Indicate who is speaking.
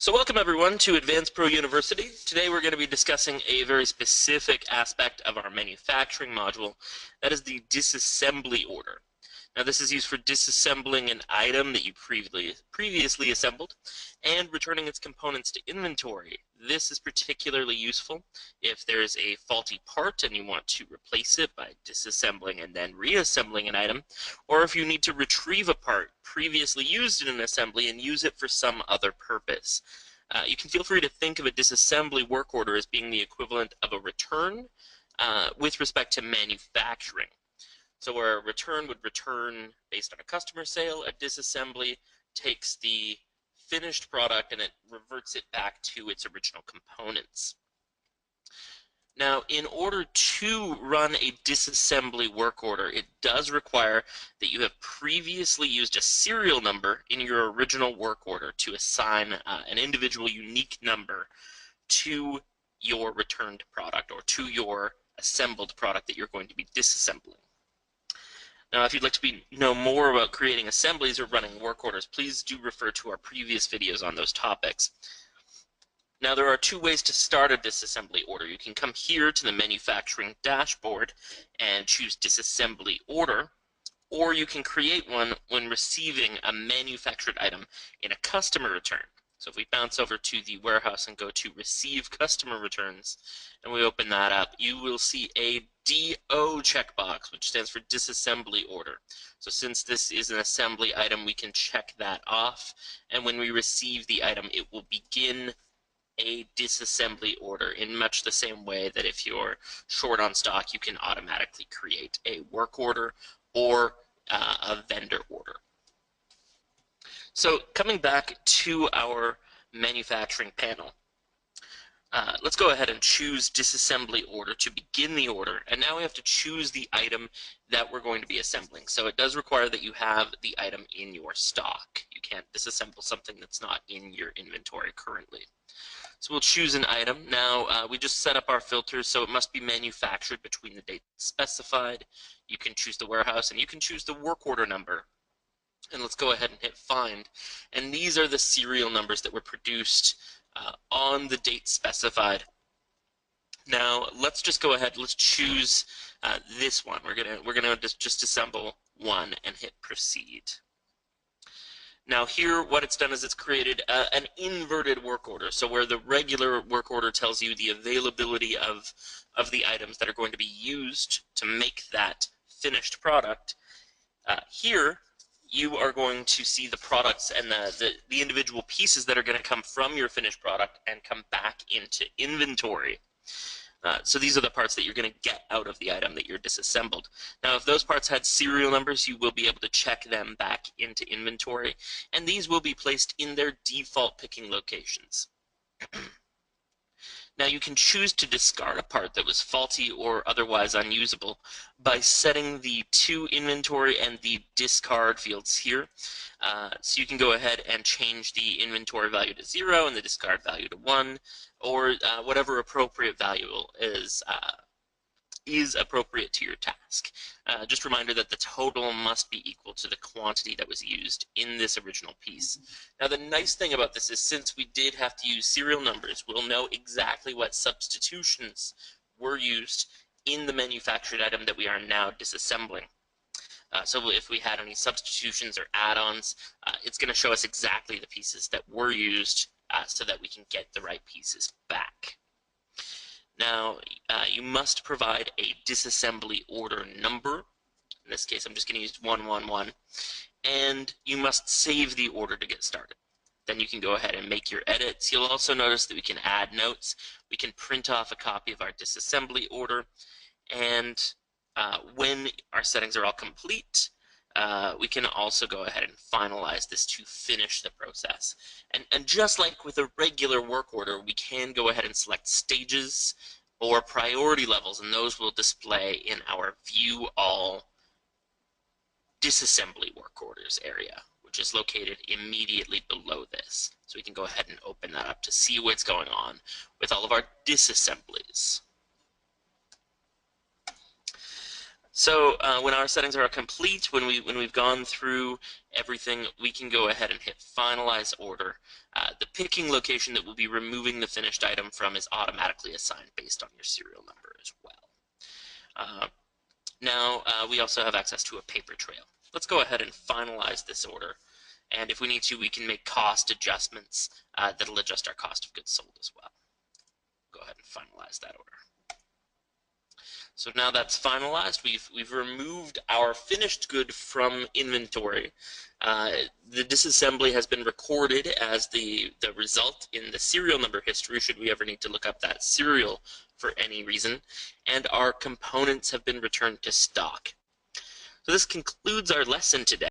Speaker 1: So welcome everyone to Advanced Pro University. Today we're going to be discussing a very specific aspect of our manufacturing module, that is the disassembly order. Now this is used for disassembling an item that you previously assembled and returning its components to inventory. This is particularly useful if there's a faulty part and you want to replace it by disassembling and then reassembling an item, or if you need to retrieve a part previously used in an assembly and use it for some other purpose. You can feel free to think of a disassembly work order as being the equivalent of a return with respect to manufacturing. So where a return would return based on a customer sale, a disassembly takes the finished product and it reverts it back to its original components. Now, in order to run a disassembly work order, it does require that you have previously used a serial number in your original work order to assign an individual unique number to your returned product or to your assembled product that you're going to be disassembling. Now, if you'd like to know more about creating assemblies or running work orders, please do refer to our previous videos on those topics. Now, there are two ways to start a disassembly order. You can come here to the manufacturing dashboard and choose disassembly order, or you can create one when receiving a manufactured item in a customer return. So if we bounce over to the warehouse and go to receive customer returns, and we open that up, you will see a DO checkbox, which stands for disassembly order. So since this is an assembly item, we can check that off, and when we receive the item, it will begin a disassembly order in much the same way that if you're short on stock, you can automatically create a work order or a vendor order. So coming back to our manufacturing panel, let's go ahead and choose disassembly order to begin the order, and now we have to choose the item that we're going to be assembling. So it does require that you have the item in your stock. You can't disassemble something that's not in your inventory currently. So we'll choose an item. Now we just set up our filters, so it must be manufactured between the dates specified. You can choose the warehouse and you can choose the work order number. And let's go ahead and hit find. And these are the serial numbers that were produced on the date specified. Now let's just go ahead. Let's choose this one. We're gonna just assemble one and hit proceed. Now here, what it's done is it's created an inverted work order. So where the regular work order tells you the availability of the items that are going to be used to make that finished product, here you are going to see the products and the individual pieces that are going to come from your finished product and come back into inventory. So these are the parts that you're going to get out of the item that you're disassembled. Now, if those parts had serial numbers, you will be able to check them back into inventory, and these will be placed in their default picking locations. Now, you can choose to discard a part that was faulty or otherwise unusable by setting the to inventory and the discard fields here. So you can go ahead and change the inventory value to 0 and the discard value to 1, or whatever appropriate value is appropriate to your task. Just a reminder that the total must be equal to the quantity that was used in this original piece. Now the nice thing about this is since we did have to use serial numbers, we'll know exactly what substitutions were used in the manufactured item that we are now disassembling. So if we had any substitutions or add-ons, it's going to show us exactly the pieces that were used so that we can get the right pieces back. Now, you must provide a disassembly order number. In this case, I'm just going to use 111. And you must save the order to get started. Then you can go ahead and make your edits. You'll also notice that we can add notes. We can print off a copy of our disassembly order. And when our settings are all complete, we can also go ahead and finalize this to finish the process. And just like with a regular work order, we can go ahead and select stages or priority levels, and those will display in our View All Disassembly Work Orders area, which is located immediately below this. So we can go ahead and open that up to see what's going on with all of our disassemblies. So when our settings are complete, when we've gone through everything, we can go ahead and hit Finalize Order. The picking location that we'll be removing the finished item from is automatically assigned based on your serial number as well. Now we also have access to a paper trail. Let's go ahead and finalize this order. And if we need to, we can make cost adjustments that'll adjust our cost of goods sold as well. Go ahead and finalize that order. So now that's finalized. We've removed our finished good from inventory. The disassembly has been recorded as the result in the serial number history, should we ever need to look up that serial for any reason, and our components have been returned to stock. So this concludes our lesson today.